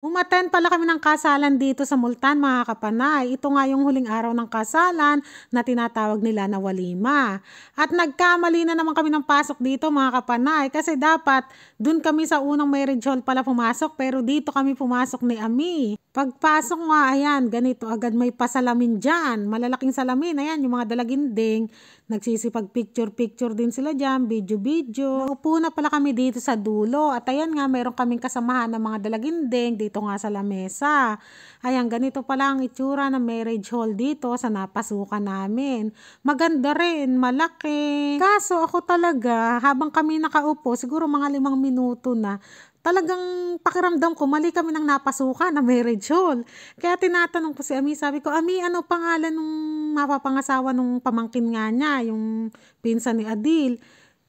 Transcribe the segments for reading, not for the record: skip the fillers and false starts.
Umattend pala kami ng kasalan dito sa Multan, mga kapanay. Ito nga yung huling araw ng kasalan na tinatawag nila na walima. At nagkamali na naman kami ng pasok dito, mga kapanay, kasi dapat dun kami sa unang marriage hall pala pumasok, pero dito kami pumasok ni Ami. Pagpasok nga, ayan, ganito agad may pasalamin dyan. Malalaking salamin, ayan, yung mga dalaginding. Nagsisipag picture-picture din sila dyan, video-video. Naupo na pala kami dito sa dulo. At ayan nga, meron kaming kasamahan ng mga dalaginding dito nga sa lamesa. Ayan, ganito pala ang itsura ng marriage hall dito sa napasukan namin. Maganda rin, malaki. Kaso ako talaga, habang kami nakaupo, siguro mga 5 minuto na, talagang pakiramdam ko, mali kami ng napasukan na marriage hall. Kaya tinatanong ko si Ami, sabi ko, Ami, ano pangalan nung mapapangasawa nung pamangkin nga niya, yung pinsan ni Adil?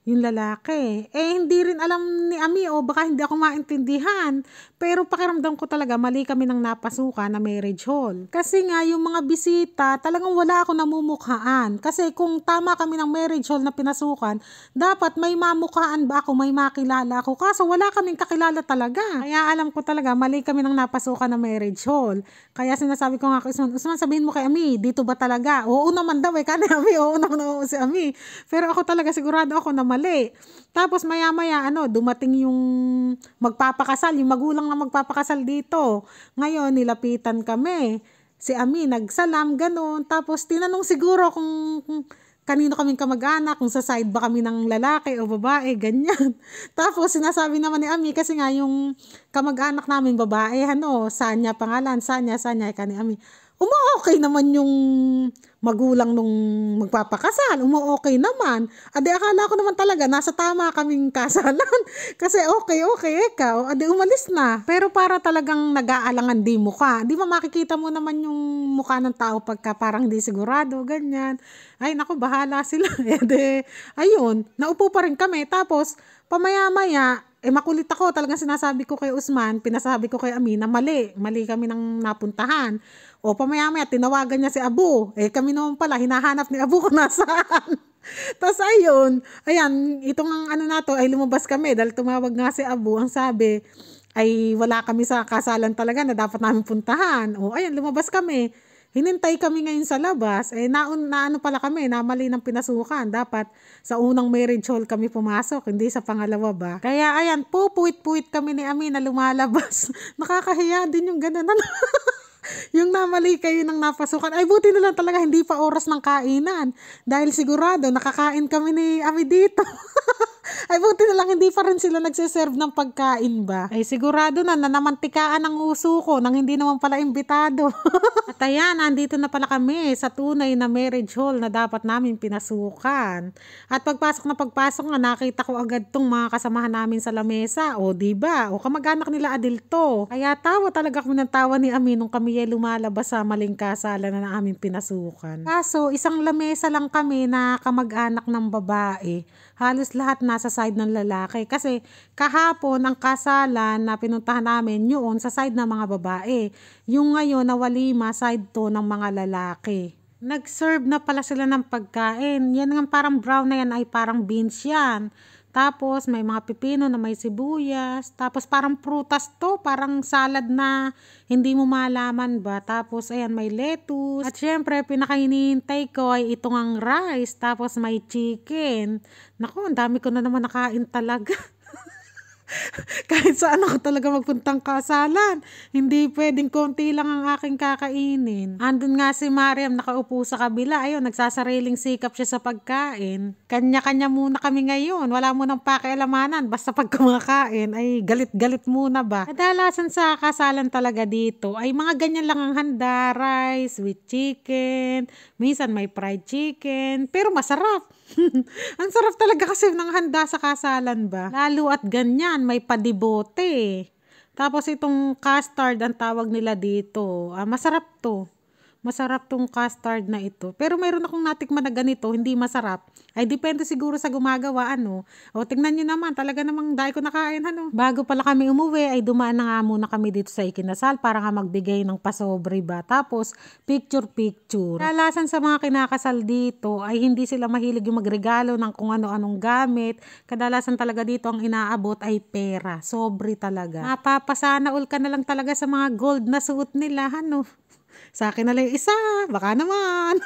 Yung lalaki. Hindi rin alam ni Ami o baka hindi ako maintindihan. Pero pakiramdam ko talaga mali kami ng napasukan na marriage hall. Kasi nga yung mga bisita talagang wala ako namumukhaan. Kasi kung tama kami ng marriage hall na pinasukan, dapat may mamukhaan ba ako, may makilala ako. Kaso wala kaming kakilala talaga. Kaya alam ko talaga mali kami ng napasukan na marriage hall. Kaya sinasabi ko nga kay Usman, sabihin mo kay Ami, dito ba talaga? Oo naman daw kani Ami, oo naman oo si Ami. Pero ako talaga sigurado ako na mali. Tapos maya-maya dumating yung magpapakasal, yung magulang na magpapakasal dito. Ngayon nilapitan kami. Si Ami nagsalam ganun. Tapos tinanong siguro kung kanino kaming kamag-anak, kung sa side ba kami ng lalaki o babae, ganyan. Tapos sinasabi naman ni Ami kasi nga yung kamag-anak namin babae, Sanya pangalan, Sanya, kani Ami. Okay naman yung magulang nung magpapakasal. Okay naman. Ade akala ko naman talaga nasa tama kaming kasalan. Kasi okay, ikaw. Ade umalis na. Pero para talagang nag-aalangan di mukha. Di ba makikita mo naman yung mukha ng tao pagka parang di sigurado, ganyan. Ay naku, bahala sila. Ede, ayun, naupo pa rin kami. Tapos, pamaya-maya, makulit ako. Talagang sinasabi ko kay Usman, pinasabi ko kay Ami na mali. Mali kami ng napuntahan. O pamaya-maya, tinawagan niya si Abu. Kami naman pala, hinahanap ni Abu kung nasaan. Tapos ayun, ayan, itong na to ay lumabas kami dahil tumawag nga si Abu. Ang sabi ay wala kami sa kasalan talaga na dapat namin puntahan. O ayan, lumabas kami. Hinintay kami ngayon sa labas. Naano pala kami, namali ng pinasukan. Dapat sa unang marriage hall kami pumasok, hindi sa pangalawa ba. Kaya ayan, pupuit-puit kami ni Ami na lumalabas. Nakakahiya din yung ganun. Yung namali kayo ng napasukan. Ay buti na lang talaga hindi pa oras ng kainan. Dahil sigurado nakakain kami ni Ami dito. Ay buti na lang hindi pa rin sila nagsiserve ng pagkain ba. Ay sigurado na namantikaan ang uso ko nang hindi naman pala imbitado. At ayan, nandito na pala kami sa tunay na marriage hall na dapat namin pinasukan. At pagpasok nga nakita ko agad tong mga kasamahan namin sa lamesa. O diba? O kamag-anak nila Adil to. Kaya tawa talaga kami ng tawa ni Ami nung kami ay lumalabas sa maling kasalan na aming pinasukan. Kaso isang lamesa lang kami na kamag-anak ng babae. Halos lahat nasa side ng lalaki. Kasi kahapon ang kasalan na pinuntahan namin yun sa side ng mga babae. Yung ngayon na walima side to ng mga lalaki. Nag-serve na pala sila ng pagkain. Yan nga parang brown na yan ay parang beans yan. Tapos may mga pipino na may sibuyas. Tapos parang prutas to, parang salad na hindi mo malaman ba. Tapos ayan may lettuce. At syempre pinakahinihintay ko ay itong ang rice. Tapos may chicken. Naku, ang dami ko na naman nakain talaga. Kahit saan ako talaga magpuntang kasalan. Hindi pwedeng konti lang ang aking kakainin. Andun nga si Mariam nakaupo sa kabila. Ayun, nagsasariling sikap siya sa pagkain. Kanya-kanya muna kami ngayon. Wala mo nang pakialamanan. Basta pag kumakain ay galit-galit muna ba. Kadalasan sa kasalan talaga dito ay mga ganyan lang ang handa. Rice with chicken. Minsan may fried chicken. Pero masarap. Ang sarap talaga kasi ng handa sa kasalan ba. Lalo at ganyan, may padibote. Tapos itong custard ang tawag nila dito. Masarap to. Masarap tong custard na ito. Pero mayroon akong natikman na ganito, hindi masarap. Ay, depende siguro sa gumagawa, ano. O, tingnan nyo naman, talaga namang dahil ko nakain, ano. Bago pala kami umuwi, ay dumaan na nga muna kami dito sa ikinasal para nga magbigay ng pasobre ba. Tapos, picture-picture. Kadalasan sa mga kinakasal dito, ay hindi sila mahilig yung magregalo ng kung ano-anong gamit. Kadalasan talaga dito ang inaabot ay pera. Sobre talaga. Mapapasana all ka na lang talaga sa mga gold na suot nila, ano. Sa akin na lang yung isa, baka naman.